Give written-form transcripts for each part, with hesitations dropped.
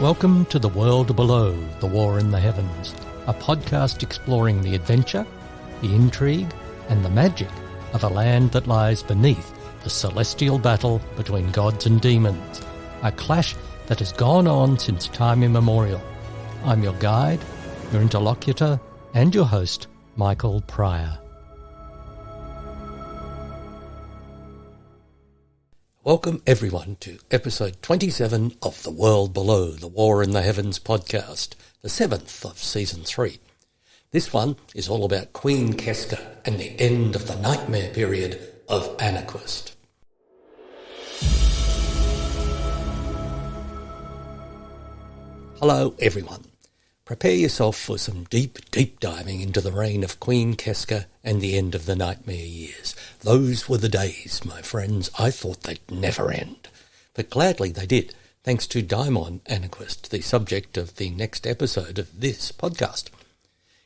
Welcome to The World Below, The War in the Heavens, a podcast exploring the adventure, the intrigue, and the magic of a land that lies beneath the celestial battle between gods and demons, a clash that has gone on since time immemorial. I'm your guide, your interlocutor, and your host, Michael Pryor. Welcome everyone to episode 27 of The World Below, The War in the Heavens podcast, the 7th of season 3. This one is all about Queen Keska and the end of the nightmare period of Anarquist. Hello everyone. Prepare yourself for some deep diving into the reign of Queen Keska and the end of the nightmare years. Those were the days, my friends, I thought they'd never end. But gladly they did, thanks to Daimon Anarquist, the subject of the next episode of this podcast.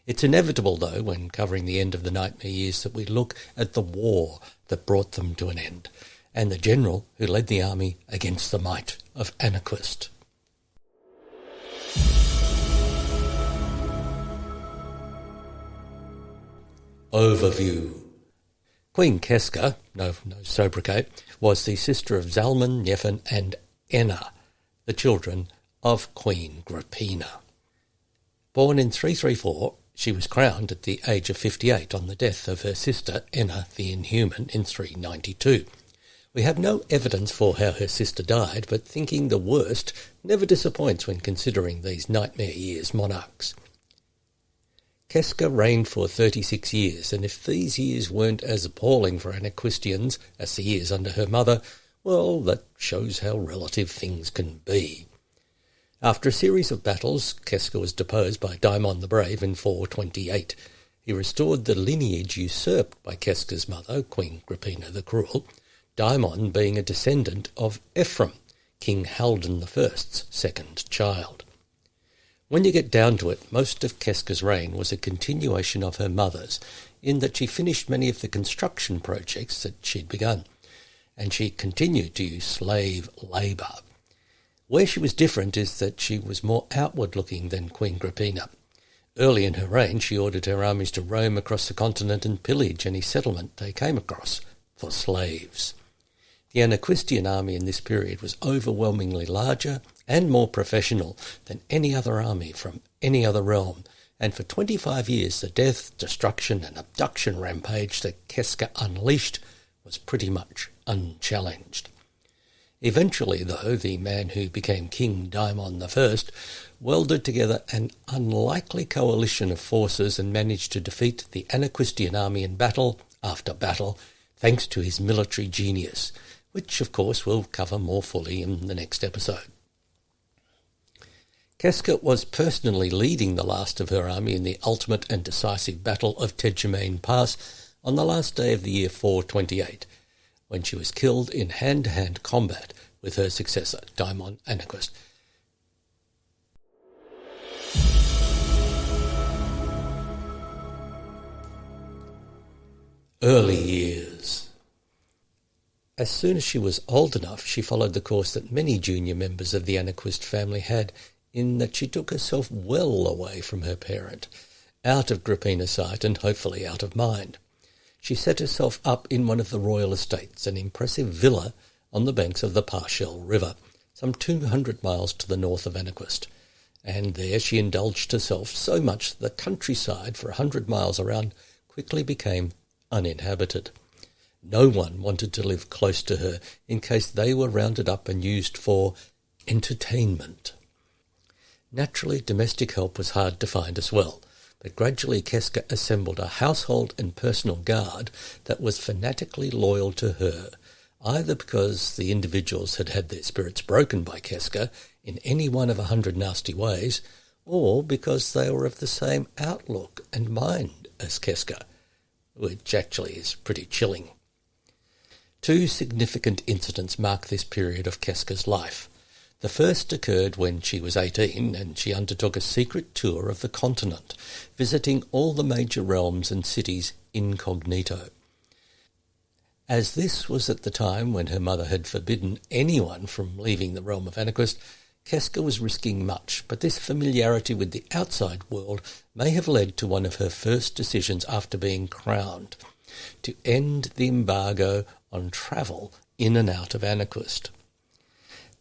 It's inevitable, though, when covering the end of the nightmare years, that we look at the war that brought them to an end, and the general who led the army against the might of Anarquist. Overview. Queen Keska, no sobriquet, was the sister of Zalman, Yefan and Enna, the children of Queen Agrippina. Born in 334, she was crowned at the age of 58 on the death of her sister Enna the Inhuman in 392. We have no evidence for how her sister died, but thinking the worst never disappoints when considering these nightmare years monarchs. Keska reigned for 36 years, and if these years weren't as appalling for Anarquistians as the years under her mother, well, that shows how relative things can be. After a series of battles, Keska was deposed by Daimon the Brave in 428. He restored the lineage usurped by Keska's mother, Queen Agrippina the Cruel, Daimon being a descendant of Ephraim, King Haldan I's second child. When you get down to it, most of Keska's reign was a continuation of her mother's, in that she finished many of the construction projects that she'd begun, and she continued to use slave labour. Where she was different is that she was more outward-looking than Queen Agrippina. Early in her reign, she ordered her armies to roam across the continent and pillage any settlement they came across for slaves. The Anarquistian army in this period was overwhelmingly larger and more professional than any other army from any other realm, and for 25 years the death, destruction and abduction rampage that Keska unleashed was pretty much unchallenged. Eventually, though, the man who became King Daimon I welded together an unlikely coalition of forces and managed to defeat the Anarquistian army in battle after battle, thanks to his military genius, which of course we'll cover more fully in the next episode. Keska was personally leading the last of her army in the ultimate and decisive battle of Tejemain Pass on the last day of the year 428, when she was killed in hand-to-hand combat with her successor, Daimon Anarquist. Early years. As soon as she was old enough, she followed the course that many junior members of the Anarquist family had, in that she took herself well away from her parent, out of Agrippina's sight and hopefully out of mind. She set herself up in one of the royal estates, an impressive villa on the banks of the Parshell River, some 200 miles to the north of Anarquist, and there she indulged herself so much that the countryside for 100 miles around quickly became uninhabited. No one wanted to live close to her in case they were rounded up and used for entertainment. Naturally, domestic help was hard to find as well, but gradually Keska assembled a household and personal guard that was fanatically loyal to her, either because the individuals had had their spirits broken by Keska in any one of 100 nasty ways, or because they were of the same outlook and mind as Keska, which actually is pretty chilling. Two significant incidents mark this period of Keska's life. The first occurred when she was 18 and she undertook a secret tour of the continent, visiting all the major realms and cities incognito. As this was at the time when her mother had forbidden anyone from leaving the realm of Anarquist, Keska was risking much, but this familiarity with the outside world may have led to one of her first decisions after being crowned, to end the embargo on travel in and out of Anarquist.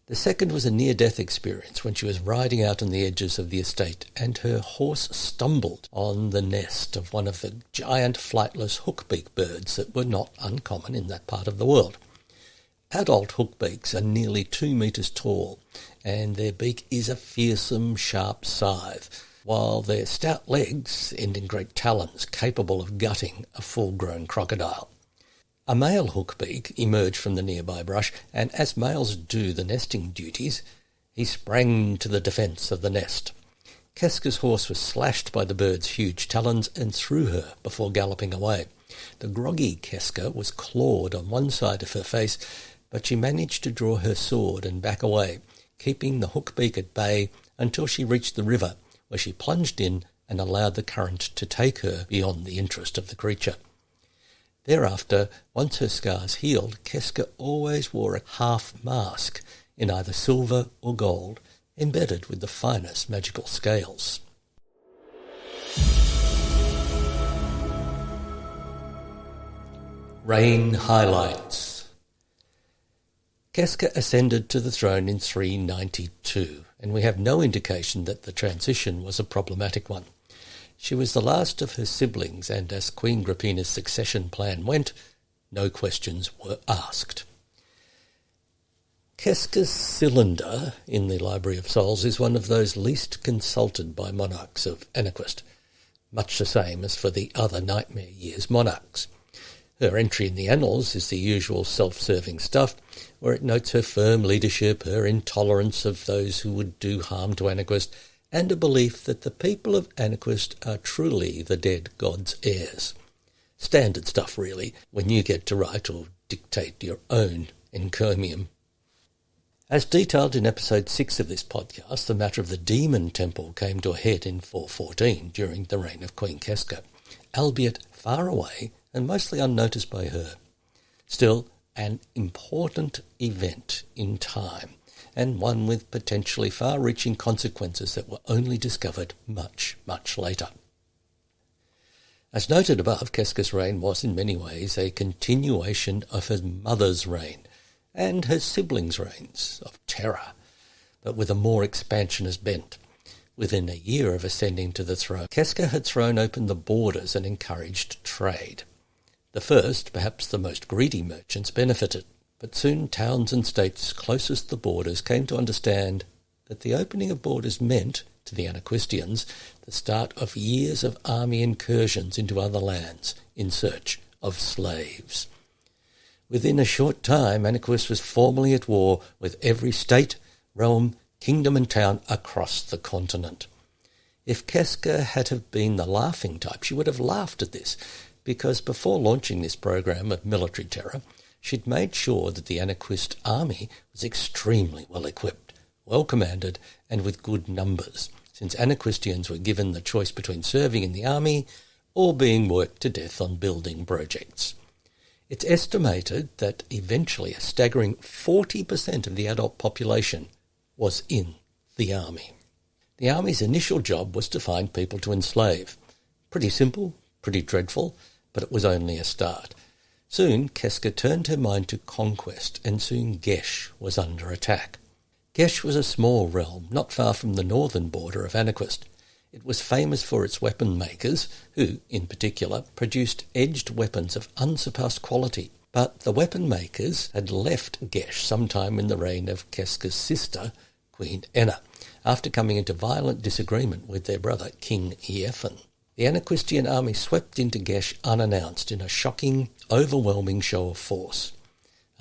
The second was a near-death experience when she was riding out on the edges of the estate and her horse stumbled on the nest of one of the giant flightless hookbeak birds that were not uncommon in that part of the world. Adult hookbeaks are nearly 2 metres tall, and their beak is a fearsome, sharp scythe, while their stout legs end in great talons capable of gutting a full-grown crocodile. A male hookbeak emerged from the nearby brush, and as males do the nesting duties, he sprang to the defence of the nest. Keska's horse was slashed by the bird's huge talons and threw her before galloping away. The groggy Keska was clawed on one side of her face, but she managed to draw her sword and back away, keeping the hookbeak at bay until she reached the river, where she plunged in and allowed the current to take her beyond the interest of the creature. Thereafter, once her scars healed, Keska always wore a half mask in either silver or gold, embedded with the finest magical scales. Reign highlights. Keska ascended to the throne in 392, and we have no indication that the transition was a problematic one. She was the last of her siblings, and as Queen Agrippina's succession plan went, no questions were asked. Keska's cylinder in the Library of Souls is one of those least consulted by monarchs of Anarquist, much the same as for the other Nightmare Years monarchs. Her entry in the annals is the usual self-serving stuff, where it notes her firm leadership, her intolerance of those who would do harm to Anarquist, and a belief that the people of Anarquist are truly the dead god's heirs. Standard stuff, really, when you get to write or dictate your own encomium. As detailed in episode 6 of this podcast, the matter of the demon temple came to a head in 414 during the reign of Queen Keska, albeit far away and mostly unnoticed by her. Still, an important event in time, and one with potentially far-reaching consequences that were only discovered much, much later. As noted above, Keska's reign was in many ways a continuation of her mother's reign and her siblings' reigns of terror, but with a more expansionist bent. Within a year of ascending to the throne, Keska had thrown open the borders and encouraged trade. The first, perhaps the most greedy merchants, benefited, but soon towns and states closest the borders came to understand that the opening of borders meant, to the Anarquistians, the start of years of army incursions into other lands in search of slaves. Within a short time, Anarquist was formally at war with every state, realm, kingdom and town across the continent. If Keska had have been the laughing type, she would have laughed at this, because before launching this program of military terror, she'd made sure that the Anarquist army was extremely well equipped, well commanded, and with good numbers, since Anarquistians were given the choice between serving in the army or being worked to death on building projects. It's estimated that eventually a staggering 40% of the adult population was in the army. The army's initial job was to find people to enslave. Pretty simple, pretty dreadful, but it was only a start. Soon, Keska turned her mind to conquest, and soon Gesh was under attack. Gesh was a small realm, not far from the northern border of Anarquist. It was famous for its weapon makers, who, in particular, produced edged weapons of unsurpassed quality. But the weapon makers had left Gesh sometime in the reign of Keska's sister, Queen Enna, after coming into violent disagreement with their brother, King Eefan. The Anarquistian army swept into Gesh unannounced in a shocking, overwhelming show of force.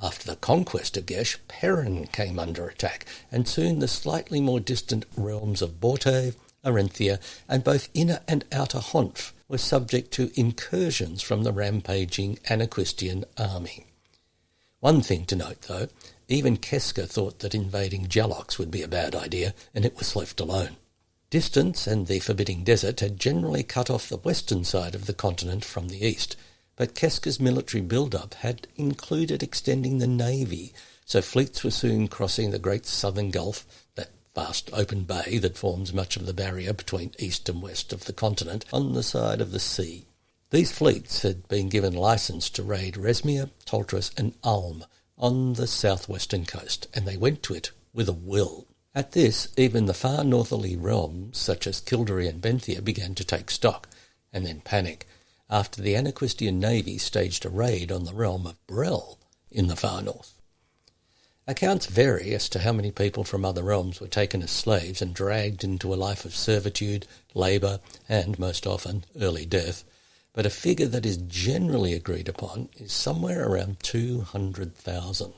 After the conquest of Gesh, Perrin came under attack, and soon the slightly more distant realms of Borte, Arenthia, and both Inner and Outer Honf were subject to incursions from the rampaging Anarquistian army. One thing to note, though, even Keska thought that invading Jalox would be a bad idea, and it was left alone. Distance and the forbidding desert had generally cut off the western side of the continent from the east, but Keska's military build-up had included extending the navy, so fleets were soon crossing the great southern gulf that vast open bay that forms much of the barrier between east and west of the continent on the side of the sea. These fleets had been given licence to raid Resmia, Toltris and Ulm on the southwestern coast, and they went to it with a will. At this, even the far northerly realms, such as Kildare and Benthia, began to take stock, and then panic, after the Anaquistian navy staged a raid on the realm of Brel in the far north. Accounts vary as to how many people from other realms were taken as slaves and dragged into a life of servitude, labour, and, most often, early death, but a figure that is generally agreed upon is somewhere around 200,000.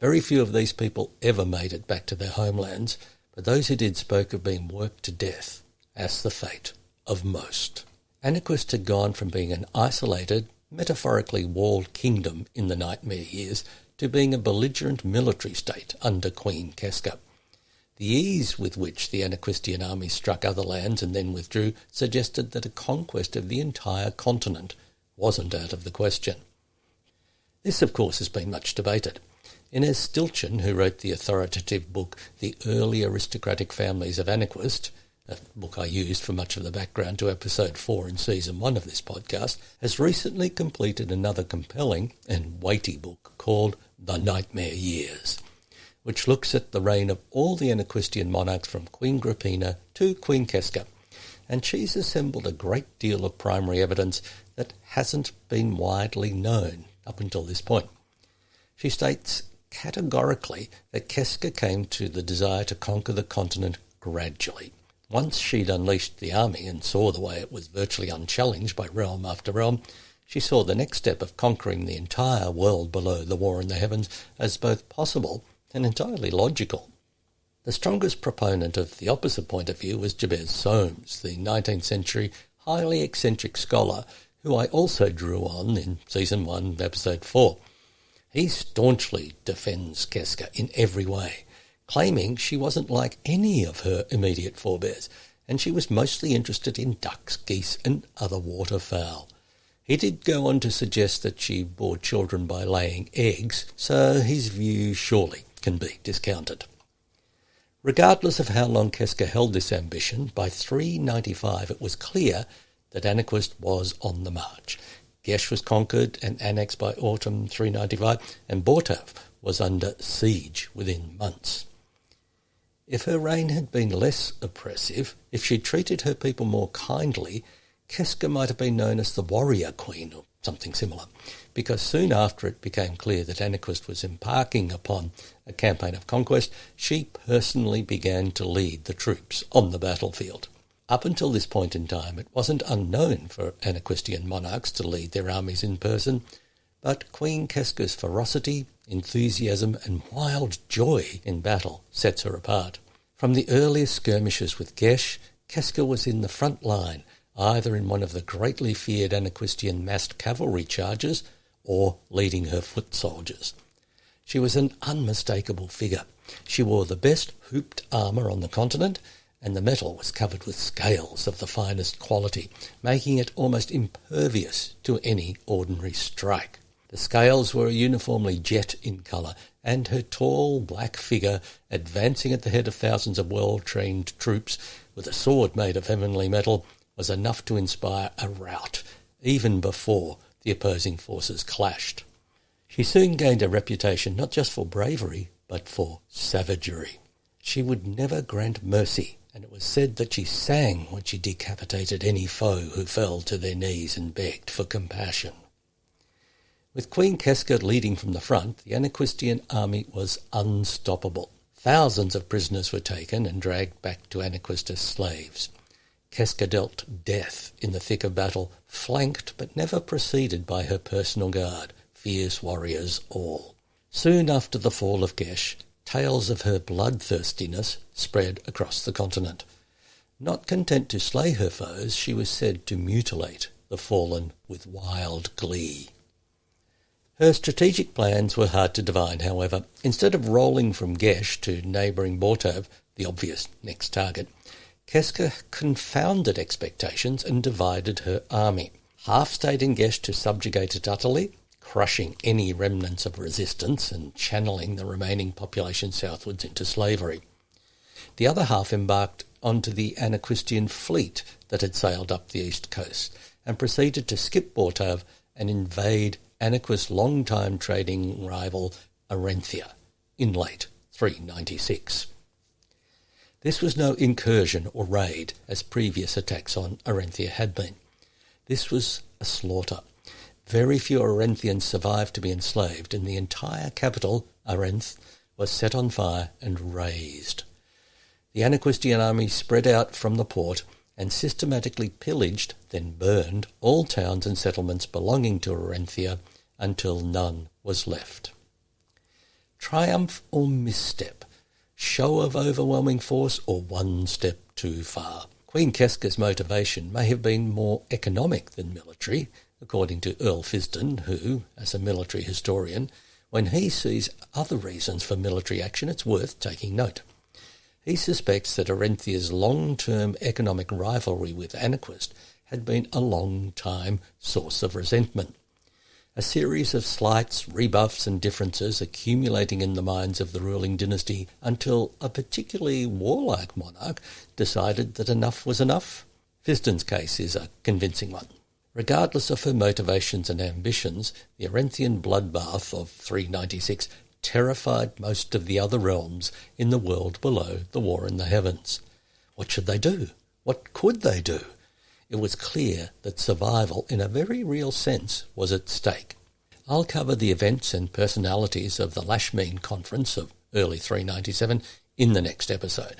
Very few of these people ever made it back to their homelands, but those who did spoke of being worked to death, as the fate of most. Anaquist had gone from being an isolated, metaphorically walled kingdom in the nightmare years to being a belligerent military state under Queen Keska. The ease with which the Anaquistian army struck other lands and then withdrew suggested that a conquest of the entire continent wasn't out of the question. This, of course, has been much debated. Inez Stilchin, who wrote the authoritative book The Early Aristocratic Families of Anaquist, a book I used for much of the background to episode 4 in season 1 of this podcast, has recently completed another compelling and weighty book called The Nightmare Years, which looks at the reign of all the Anaquistian monarchs from Queen Agrippina to Queen Keska, and she's assembled a great deal of primary evidence that hasn't been widely known up until this point. She states categorically that Keska came to the desire to conquer the continent gradually. Once she'd unleashed the army and saw the way it was virtually unchallenged by realm after realm, she saw the next step of conquering the entire world below the war in the heavens as both possible and entirely logical. The strongest proponent of the opposite point of view was Jabez Soames, the 19th century highly eccentric scholar who I also drew on in season 1, episode 4. He staunchly defends Keska in every way, claiming she wasn't like any of her immediate forebears, and she was mostly interested in ducks, geese, and other waterfowl. He did go on to suggest that she bore children by laying eggs, so his view surely can be discounted. Regardless of how long Keska held this ambition, by 395 it was clear that Anaquist was on the march. Gesh was conquered and annexed by autumn 395, and Bortov was under siege within months. If her reign had been less oppressive, if she'd treated her people more kindly, Keska might have been known as the warrior queen or something similar, because soon after it became clear that Anaquist was embarking upon a campaign of conquest, she personally began to lead the troops on the battlefield. Up until this point in time, it wasn't unknown for Anaquistian monarchs to lead their armies in person, but Queen Keska's ferocity, enthusiasm and wild joy in battle sets her apart. From the earliest skirmishes with Gesh, Keska was in the front line, either in one of the greatly feared Anaquistian massed cavalry charges or leading her foot soldiers. She was an unmistakable figure. She wore the best hooped armour on the continent, and the metal was covered with scales of the finest quality, making it almost impervious to any ordinary strike. The scales were uniformly jet in colour, and her tall black figure, advancing at the head of thousands of well-trained troops with a sword made of heavenly metal, was enough to inspire a rout, even before the opposing forces clashed. She soon gained a reputation not just for bravery, but for savagery. She would never grant mercy, and it was said that she sang when she decapitated any foe who fell to their knees and begged for compassion. With Queen Keska leading from the front, the Anaquistian army was unstoppable. Thousands of prisoners were taken and dragged back to Anaquist as slaves. Keska dealt death in the thick of battle, flanked but never preceded by her personal guard, fierce warriors all. Soon after the fall of Gesh, tales of her bloodthirstiness spread across the continent. Not content to slay her foes, she was said to mutilate the fallen with wild glee. Her strategic plans were hard to divine, however. Instead of rolling from Gesh to neighbouring Bortov, the obvious next target, Keska confounded expectations and divided her army. Half stayed in Gesh to subjugate it utterly, crushing any remnants of resistance and channeling the remaining population southwards into slavery. The other half embarked onto the Anaquistian fleet that had sailed up the east coast and proceeded to skip Bortov and invade Anaquist's long-time trading rival Arenthia in late 396. This was no incursion or raid as previous attacks on Arenthia had been. This was a slaughter. Very few Arenthians survived to be enslaved, and the entire capital, Arenth, was set on fire and razed. The Anaquistian army spread out from the port and systematically pillaged, then burned, all towns and settlements belonging to Arenthia until none was left. Triumph or misstep? Show of overwhelming force or one step too far? Queen Keska's motivation may have been more economic than military, according to Earl Fisden, who, as a military historian, when he sees other reasons for military action, it's worth taking note. He suspects that Arenthia's long-term economic rivalry with Anaquist had been a long-time source of resentment. A series of slights, rebuffs and differences accumulating in the minds of the ruling dynasty until a particularly warlike monarch decided that enough was enough. Fisden's case is a convincing one. Regardless of her motivations and ambitions, the Arenthian bloodbath of 396 terrified most of the other realms in the world below the war in the heavens. What should they do? What could they do? It was clear that survival in a very real sense was at stake. I'll cover the events and personalities of the Lashmeen Conference of early 397 in the next episode.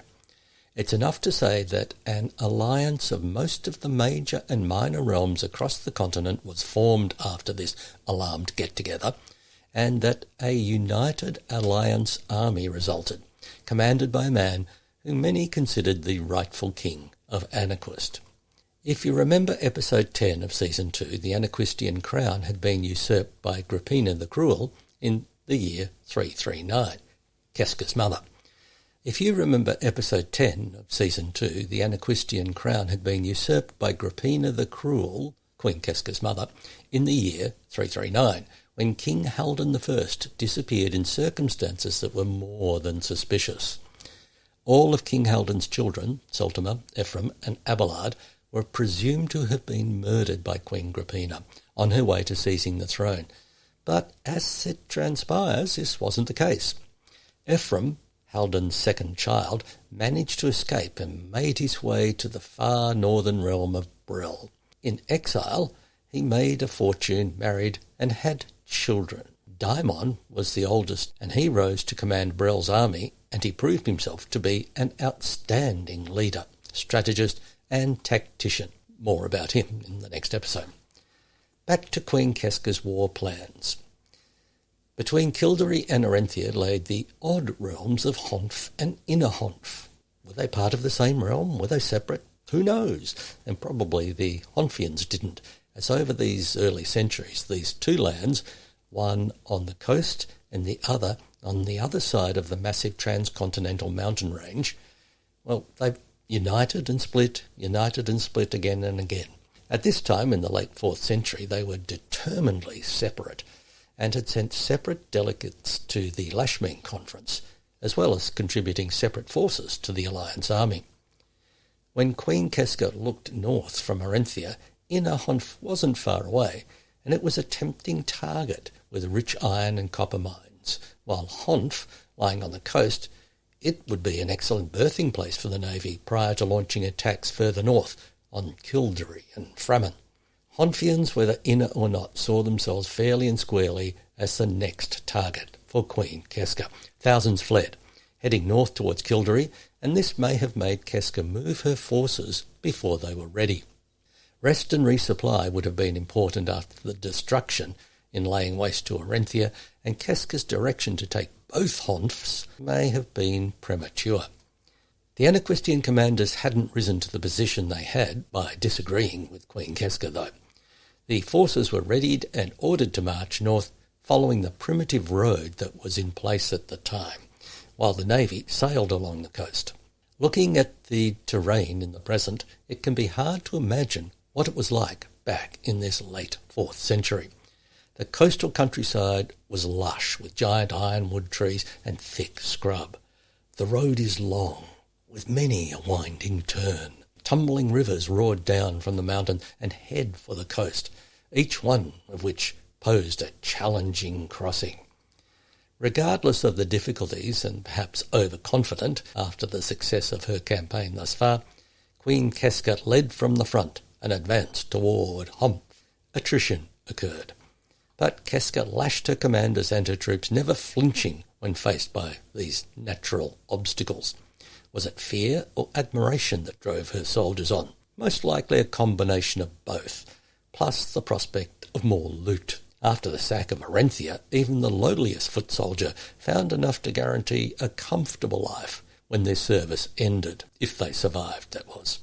It's enough to say that an alliance of most of the major and minor realms across the continent was formed after this alarmed get-together, and that a united alliance army resulted, commanded by a man whom many considered the rightful king of Anaquist. If you remember episode 10 of season 2, the Anaquistian crown had been usurped by Agrippina the Cruel in the year 339, Keska's mother. If you remember episode 10 of season 2, the Anaquistian crown had been usurped by Agrippina the Cruel, Queen Keska's mother, in the year 339, when King Haldan I disappeared in circumstances that were more than suspicious. All of King Haldan's children, Seltima, Ephraim and Abelard, were presumed to have been murdered by Queen Agrippina on her way to seizing the throne. But as it transpires, this wasn't the case. Ephraim, Haldan's second child, managed to escape and made his way to the far northern realm of Brill. In exile, he made a fortune, married, and had children. Daimon was the oldest, and he rose to command Brill's army, and he proved himself to be an outstanding leader, strategist, and tactician. More about him in the next episode. Back to Queen Keska's war plans. Between Kildare and Arenthia lay the odd realms of Honf and Inner Honf. Were they part of the same realm? Were they separate? Who knows? And probably the Honfians didn't, as over these early centuries, these two lands, one on the coast and the other on the other side of the massive transcontinental mountain range, well, they've united and split again and again. At this time, in the late 4th century, they were determinedly separate and had sent separate delegates to the Lashmeen Conference, as well as contributing separate forces to the Alliance army. When Queen Keska looked north from Arenthia, Inner Honf wasn't far away, and it was a tempting target with rich iron and copper mines, while Honf, lying on the coast, it would be an excellent berthing place for the navy prior to launching attacks further north on Kildare and Frammen. Honfians, whether inner or not, saw themselves fairly and squarely as the next target for Queen Keska. Thousands fled, heading north towards Kildare, and this may have made Keska move her forces before they were ready. Rest and resupply would have been important after the destruction in laying waste to Arenthia, and Keska's direction to take both Honfs may have been premature. The Anaquistian commanders hadn't risen to the position they had by disagreeing with Queen Keska, though. The forces were readied and ordered to march north, following the primitive road that was in place at the time, while the navy sailed along the coast. Looking at the terrain in the present, it can be hard to imagine what it was like back in this late 4th century. The coastal countryside was lush with giant ironwood trees and thick scrub. The road is long, with many a winding turn. Tumbling rivers roared down from the mountain and head for the coast, each one of which posed a challenging crossing. Regardless of the difficulties, and perhaps overconfident after the success of her campaign thus far, Queen Keska led from the front and advanced toward Humph. Attrition occurred, but Keska lashed her commanders and her troops, never flinching when faced by these natural obstacles. Was it fear or admiration that drove her soldiers on? Most likely a combination of both, plus the prospect of more loot. After the sack of Arenthia, even the lowliest foot soldier found enough to guarantee a comfortable life when their service ended, if they survived, that was.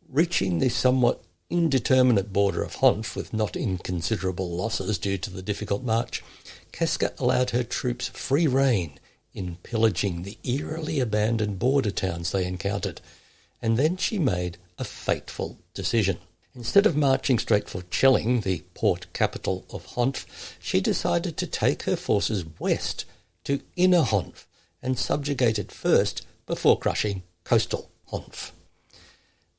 Reaching the somewhat indeterminate border of Humph with not inconsiderable losses due to the difficult march, Keska allowed her troops free rein in pillaging the eerily abandoned border towns they encountered, and then she made a fateful decision. Instead of marching straight for Chelling, the port capital of Humph, she decided to take her forces west to Inner Humph and subjugate it first before crushing coastal Humph.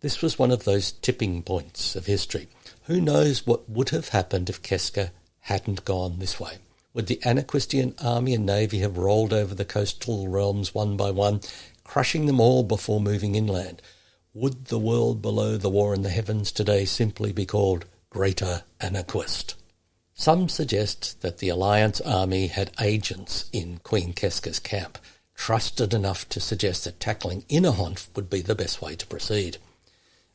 This was one of those tipping points of history. Who knows what would have happened if Keska hadn't gone this way? Would the Anaquistian army and navy have rolled over the coastal realms one by one, crushing them all before moving inland? Would the world below the war in the heavens today simply be called Greater Anaquist? Some suggest that the Alliance army had agents in Queen Keska's camp, trusted enough to suggest that tackling Inner Humph would be the best way to proceed.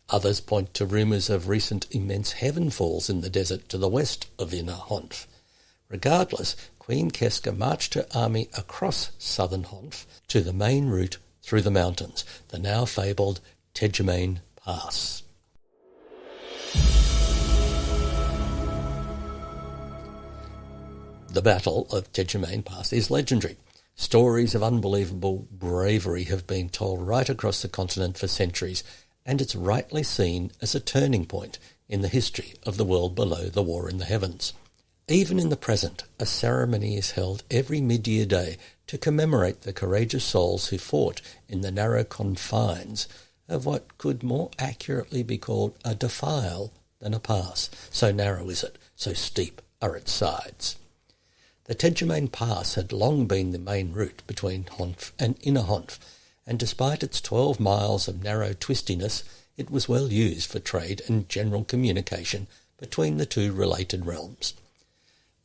Others point to rumours of recent immense heaven falls in the desert to the west of Inner Humph. Regardless, Queen Keska marched her army across southern Humph to the main route through the mountains, the now fabled Tejemain Pass. The Battle of Tejemain Pass is legendary. Stories of unbelievable bravery have been told right across the continent for centuries, and it's rightly seen as a turning point in the history of the world below the war in the heavens. Even in the present, a ceremony is held every mid-year day to commemorate the courageous souls who fought in the narrow confines of what could more accurately be called a defile than a pass. So narrow is it, so steep are its sides. The Tejemain Pass had long been the main route between Humph and Inner Humph, and despite its 12 miles of narrow twistiness, it was well used for trade and general communication between the two related realms.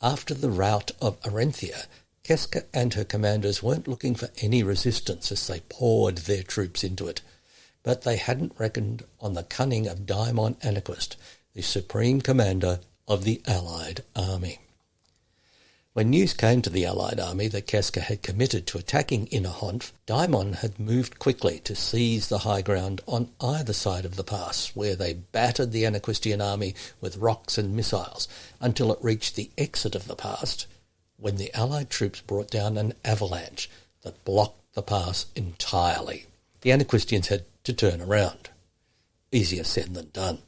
After the rout of Arenthia, Keska and her commanders weren't looking for any resistance as they poured their troops into it, but they hadn't reckoned on the cunning of Daimon Anaquist, the supreme commander of the Allied army. When news came to the Allied army that Keska had committed to attacking Inner Humph, Daimon had moved quickly to seize the high ground on either side of the pass, where they battered the Anaquistian army with rocks and missiles until it reached the exit of the pass, when the Allied troops brought down an avalanche that blocked the pass entirely. The Anaquistians had to turn around. Easier said than done.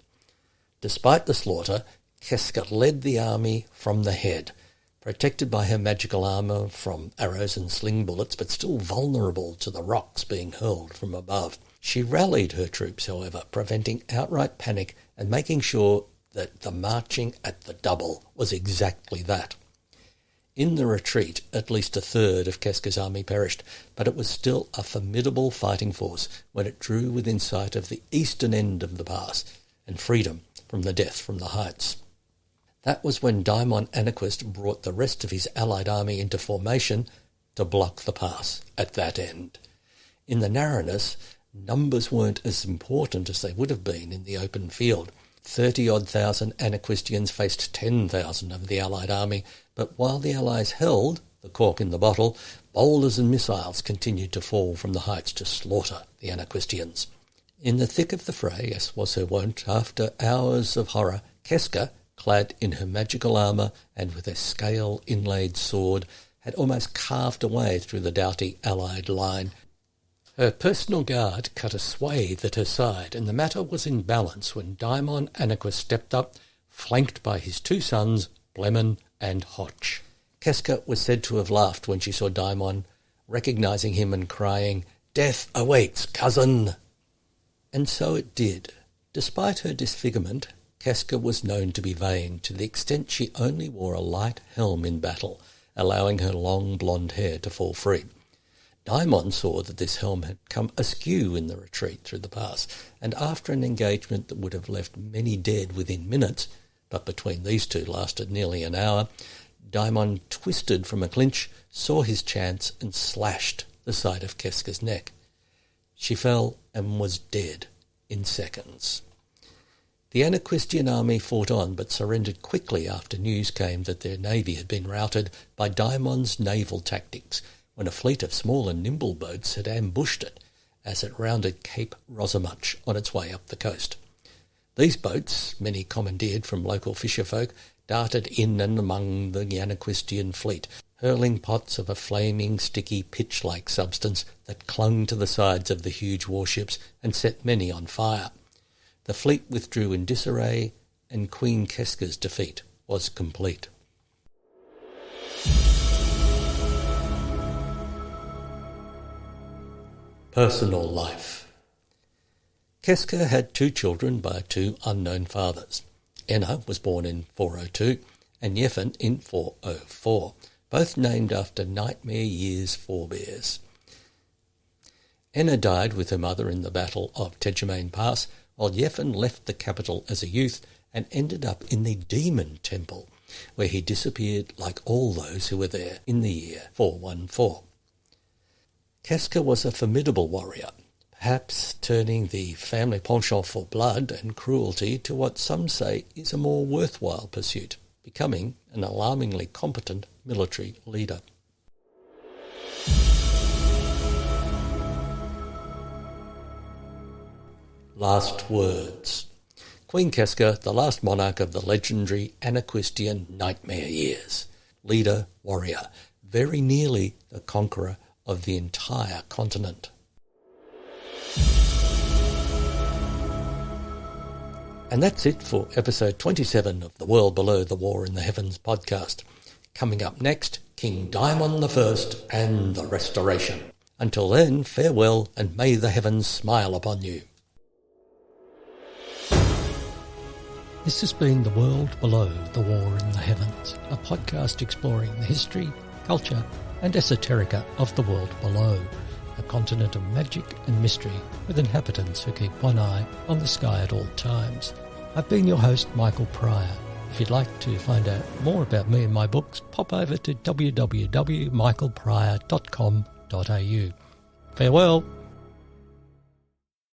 Despite the slaughter, Keska led the army from the head, protected by her magical armour from arrows and sling bullets, but still vulnerable to the rocks being hurled from above. She rallied her troops, however, preventing outright panic and making sure that the marching at the double was exactly that. In the retreat, at least a third of Keska's army perished, but it was still a formidable fighting force when it drew within sight of the eastern end of the pass and freedom from the death from the heights. That was when Daimon Anaquist brought the rest of his allied army into formation to block the pass at that end. In the narrowness, numbers weren't as important as they would have been in the open field. 30-odd thousand Anaquistians faced 10,000 of the Allied army, but while the Allies held the cork in the bottle, boulders and missiles continued to fall from the heights to slaughter the Anaquistians. In the thick of the fray, as was her wont, after hours of horror, Keska, clad in her magical armour and with a scale-inlaid sword, had almost carved a way through the doughty Allied line. Her personal guard cut a swathe at her side, and the matter was in balance when Daimon Anaquist stepped up, flanked by his two sons, Blemon and Hotch. Keska was said to have laughed when she saw Daimon, recognising him and crying, Death awaits, cousin. And so it did. Despite her disfigurement, Keska was known to be vain, to the extent she only wore a light helm in battle, allowing her long blonde hair to fall free. Daimon saw that this helm had come askew in the retreat through the pass, and after an engagement that would have left many dead within minutes, but between these two lasted nearly an hour, Daimon twisted from a clinch, saw his chance, and slashed the side of Keska's neck. She fell and was dead in seconds. The Anaquistian army fought on, but surrendered quickly after news came that their navy had been routed by Daimon's naval tactics, when a fleet of small and nimble boats had ambushed it as it rounded Cape Rosamuch on its way up the coast. These boats, many commandeered from local fisherfolk, darted in and among the Anaquistian fleet, hurling pots of a flaming, sticky, pitch-like substance that clung to the sides of the huge warships and set many on fire. The fleet withdrew in disarray, and Queen Keska's defeat was complete. Personal life. Keska had 2 children by 2 unknown fathers. Enna was born in 402 and Yefan in 404, both named after Nightmare Year's forebears. Enna died with her mother in the Battle of Tejemain Pass, while Yefan left the capital as a youth and ended up in the Demon Temple, where he disappeared like all those who were there in the year 414. Keska was a formidable warrior, perhaps turning the family penchant for blood and cruelty to what some say is a more worthwhile pursuit, becoming an alarmingly competent military leader. Last words. Queen Keska, the last monarch of the legendary Anaquistian Nightmare Years. Leader, warrior, very nearly the conqueror of the entire continent. And that's it for episode 27 of The World Below the War in the Heavens podcast. Coming up next, King Daimon I and the Restoration. Until then, farewell, and may the heavens smile upon you. This has been The World Below the War in the Heavens, a podcast exploring the history, culture and esoterica of the world below, a continent of magic and mystery with inhabitants who keep one eye on the sky at all times. I've been your host, Michael Pryor. If you'd like to find out more about me and my books, pop over to www.michaelpryor.com.au. Farewell.